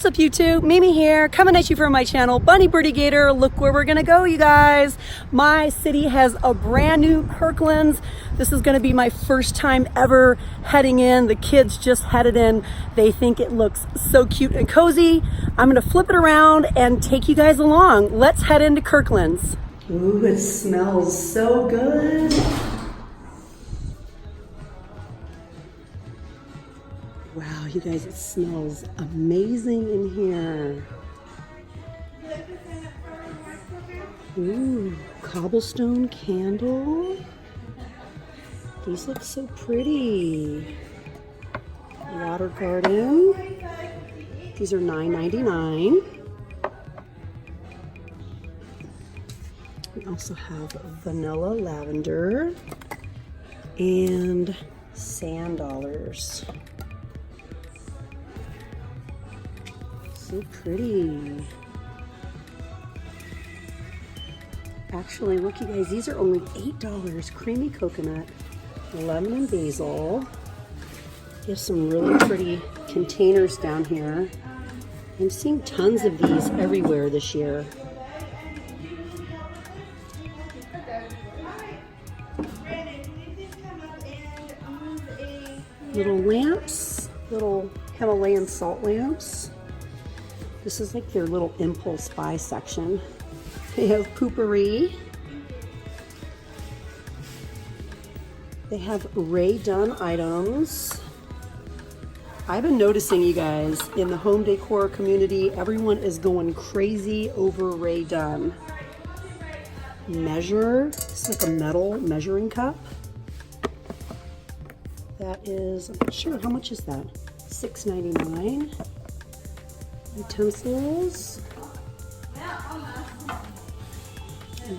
What's up YouTube? Mimi here, coming at you from my channel, Bunny Birdy Gator. Look where we're gonna go, you guys. My city has a brand new Kirkland's. This is gonna be my first time ever heading in. The kids just headed in. They think it looks so cute and cozy. I'm gonna flip it around and take you guys along. Let's head into Kirkland's. Ooh, it smells so good. Wow, you guys, it smells amazing in here. Ooh, cobblestone candle. These look so pretty. Water garden. These are $9.99. We also have vanilla lavender and sand dollars. So pretty. Actually, look you guys, these are only $8. Creamy coconut, lemon and basil. You have some really pretty containers down here. I'm seeing tons of these everywhere this year. Little lamps, little Himalayan salt lamps. This is like their little impulse buy section. They have poopery. They have Rae Dunn items. I've been noticing, you guys, in the home decor community, everyone is going crazy over Rae Dunn. Measure, it's like a metal measuring cup. That is, I'm not sure, how much is that? $6.99. Utensils.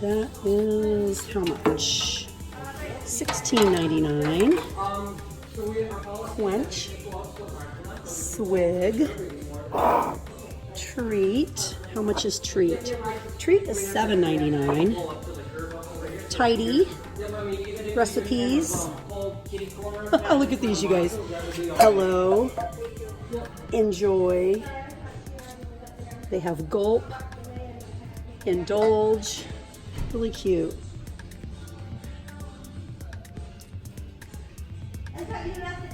That is how much? $16.99. Quench. Swig. Treat. How much is treat? Treat is $7.99. Tidy. Recipes. Look at these, you guys. Hello. Enjoy. They have gulp, indulge, really cute.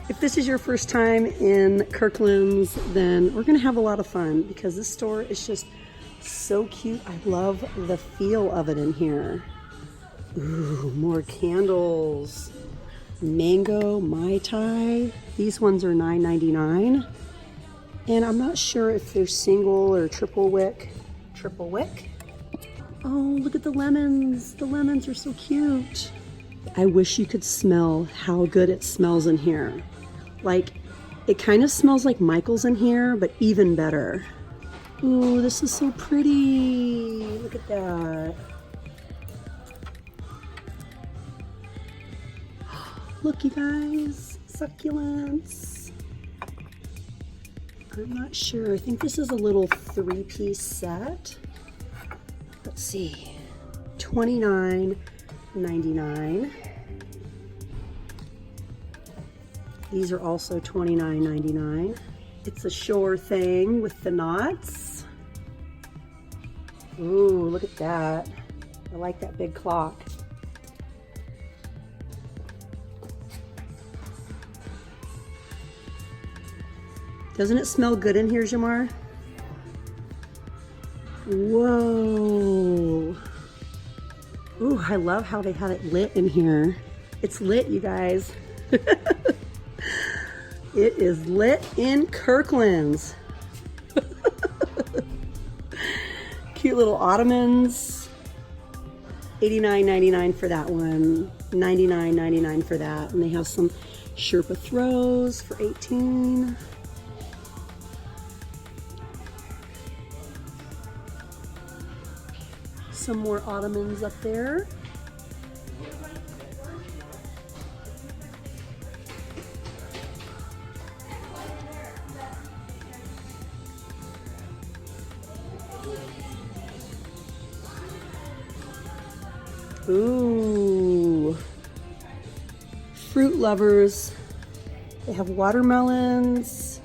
If this is your first time in Kirkland's, then we're gonna have a lot of fun because this store is just so cute. I love the feel of it in here. Ooh, more candles. Mango Mai Tai. These ones are $9.99. And I'm not sure if they're single or triple wick. Triple wick? Oh, look at the lemons. The lemons are so cute. I wish you could smell how good it smells in here. Like, it kind of smells like Michael's in here, but even better. Ooh, this is so pretty. Look at that. Look, you guys, succulents. I'm not sure. I think this is a little 3-piece set. Let's see. $29.99. These are also $29.99. It's a sure thing with the knots. Ooh, look at that. I like that big clock. Doesn't it smell good in here, Jamar? Whoa. Ooh, I love how they have it lit in here. It's lit, you guys. It is lit in Kirkland's. Cute little ottomans. $89.99 for that one. $99.99 for that. And they have some Sherpa throws for $18. Some more ottomans up there. Ooh. Fruit lovers. They have watermelons,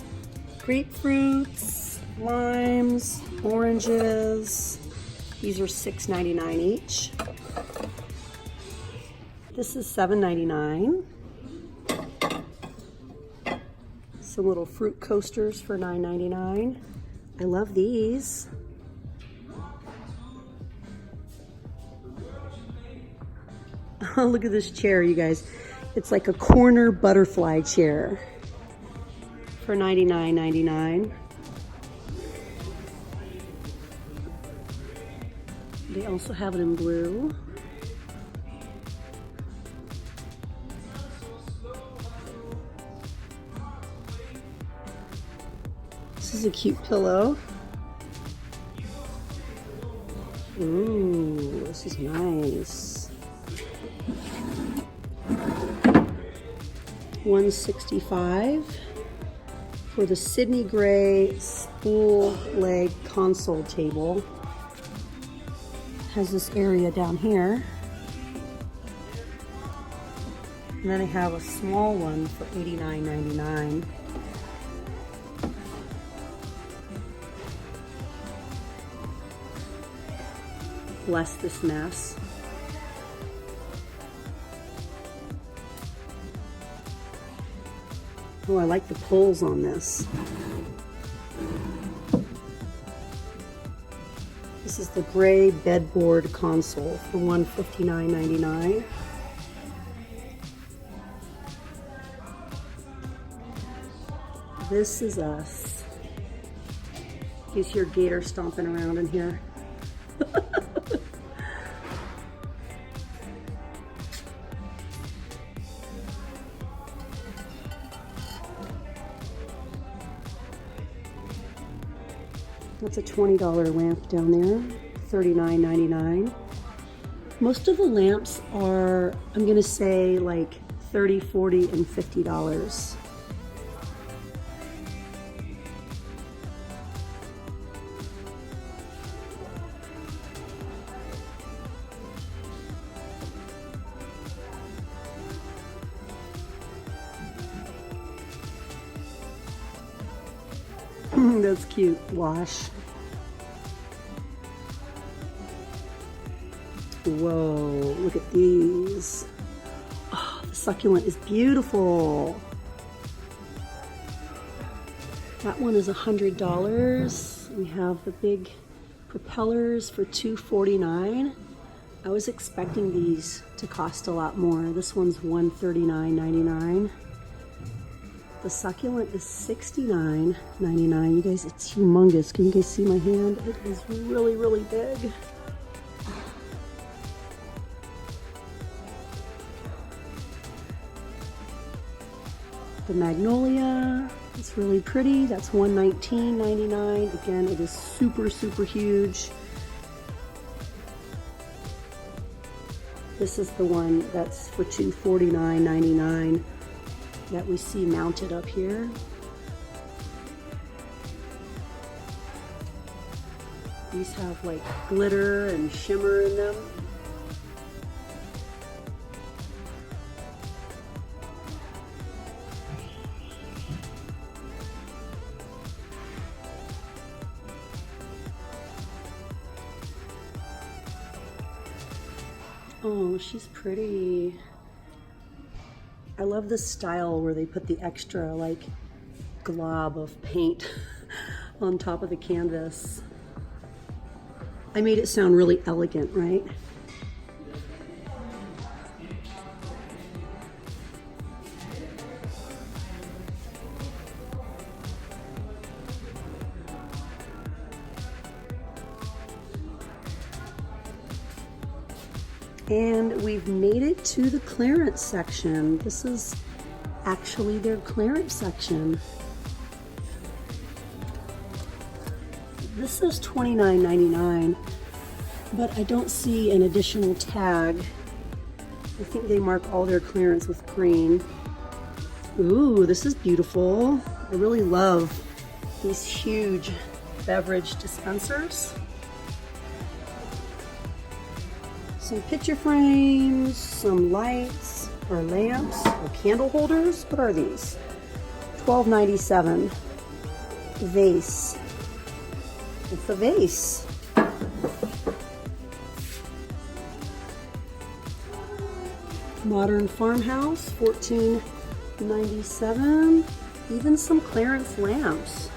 grapefruits, Limes, oranges. These are $6.99 each. This is $7.99. Some little fruit coasters for $9.99. I love these. Oh, look at this chair, you guys. It's like a corner butterfly chair for $99.99. They also have it in blue. This is a cute pillow. Ooh, this is nice. $165 for the Sydney Gray spool leg console table. Has this area down here. And then I have a small one for $89.99. Bless this mess. Oh, I like the pulls on this. This is the gray bedboard console for $159.99. This is us. You hear Gator stomping around in here. That's a $20 lamp down there, $39.99. Most of the lamps are, I'm gonna say, like $30, $40, and $50. That's cute. Wash. Whoa, look at these. Oh, the succulent is beautiful. That one is $100. We have the big propellers for $249. I was expecting these to cost a lot more. This one's $139.99. The succulent is $69.99. You guys, it's humongous. Can you guys see my hand? It is really, really big. The magnolia, it's really pretty. That's $119.99. Again, it is super, super huge. This is the one that's for $249.99. that we see mounted up here. These have like glitter and shimmer in them. Oh, she's pretty. I love this style where they put the extra like glob of paint on top of the canvas. I made it sound really elegant, right? And we've made it to the clearance section. This is actually their clearance section. This says $29.99, but I don't see an additional tag. I think they mark all their clearance with green. Ooh, this is beautiful. I really love these huge beverage dispensers. Some picture frames, some lights or lamps or candle holders. What are these? $12.97. Vase. It's a vase. Modern farmhouse, $14.97. Even some clearance lamps.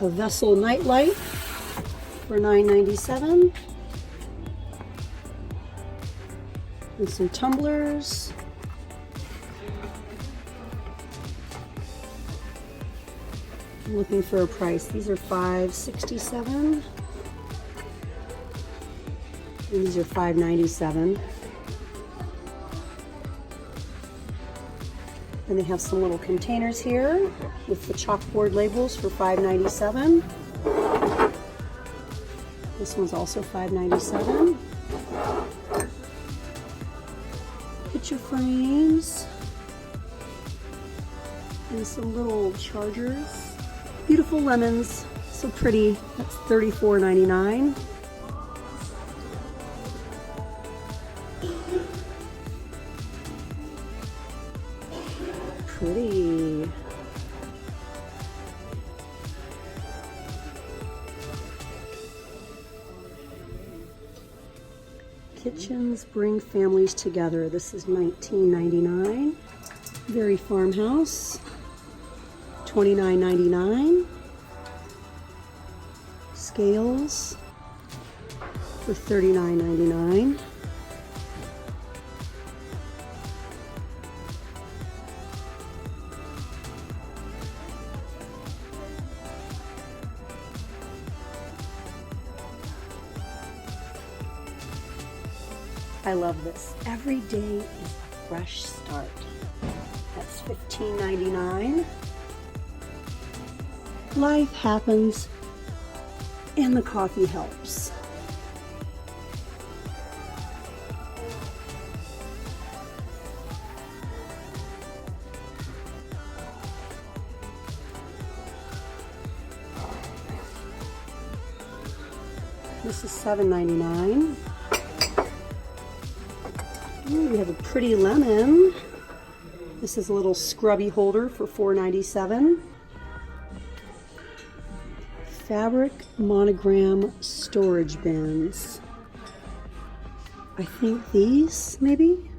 A vessel nightlight for $9.97. And some tumblers. I'm looking for a price. These are $5.67. And these are $5.97. And they have some little containers here with the chalkboard labels for $5.97. This one's also $5.97. Picture frames and some little chargers. Beautiful lemons, so pretty. That's $34.99. Pretty. Kitchens bring families together. This is $19.99. Very farmhouse. $29.99. Scales for $39.99. I love this. Every day is a fresh start. That's $15.99. Life happens and the coffee helps. This is $7.99. Ooh, we have a pretty lemon. This is a little scrubby holder for $4.97. Fabric monogram storage bins. I think these, maybe?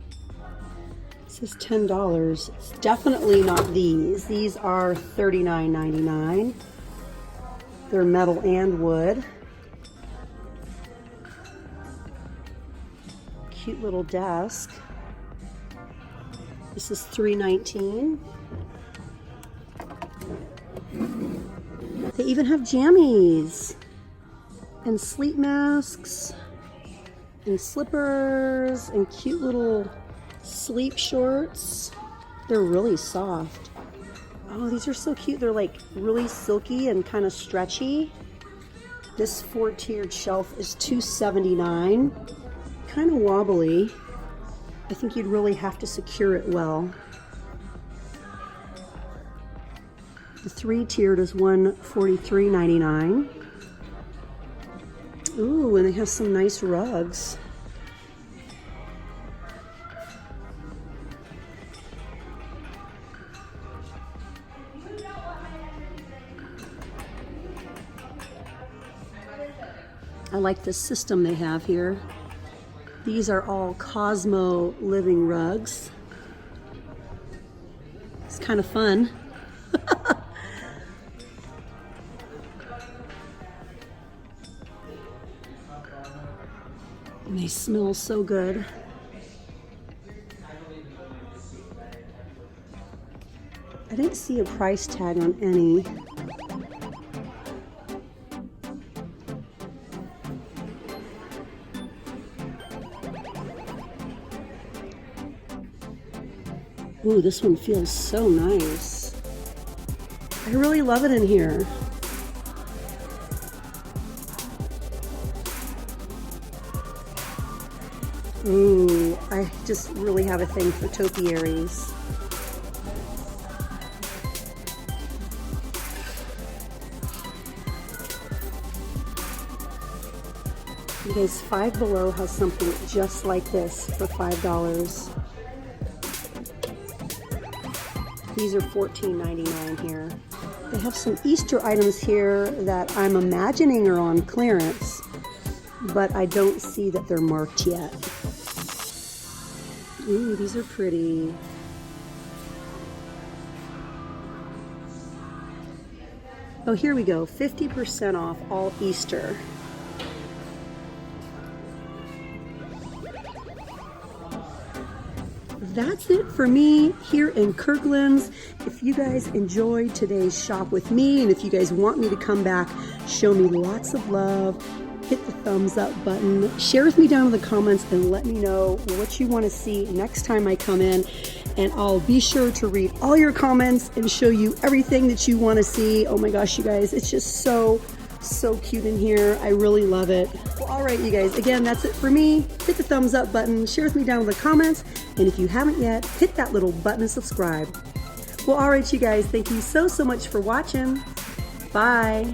It says $10. It's definitely not these. These are $39.99. They're metal and wood. Cute little desk. This is $3.19. They even have jammies and sleep masks and slippers and cute little sleep shorts. They're really soft. Oh, these are so cute. They're like really silky and kind of stretchy. This 4-tiered shelf is $2.79. Kind of wobbly. I think you'd really have to secure it well. The 3-tiered is $143.99. Ooh, and they have some nice rugs. I like this system they have here. These are all Cosmo living rugs. It's kind of fun. And they smell so good. I didn't see a price tag on any. Ooh, this one feels so nice. I really love it in here. Ooh, I just really have a thing for topiaries. You guys, Five Below has something just like this for $5. These are $14.99 here. They have some Easter items here that I'm imagining are on clearance, but I don't see that they're marked yet. Ooh, these are pretty. Oh, here we go, 50% off all Easter. That's it for me here in Kirkland's. If you guys enjoyed today's shop with me, and if you guys want me to come back, show me lots of love, hit the thumbs up button, share with me down in the comments, and let me know what you want to see next time I come in. And I'll be sure to read all your comments and show you everything that you want to see. Oh my gosh, you guys, it's just so cute in here. I really love it. Well, all right, you guys, again, that's it for me. Hit the thumbs up button, share with me down in the comments, and if you haven't yet, hit that little button and subscribe. Well, all right, you guys, thank you so much for watching. Bye.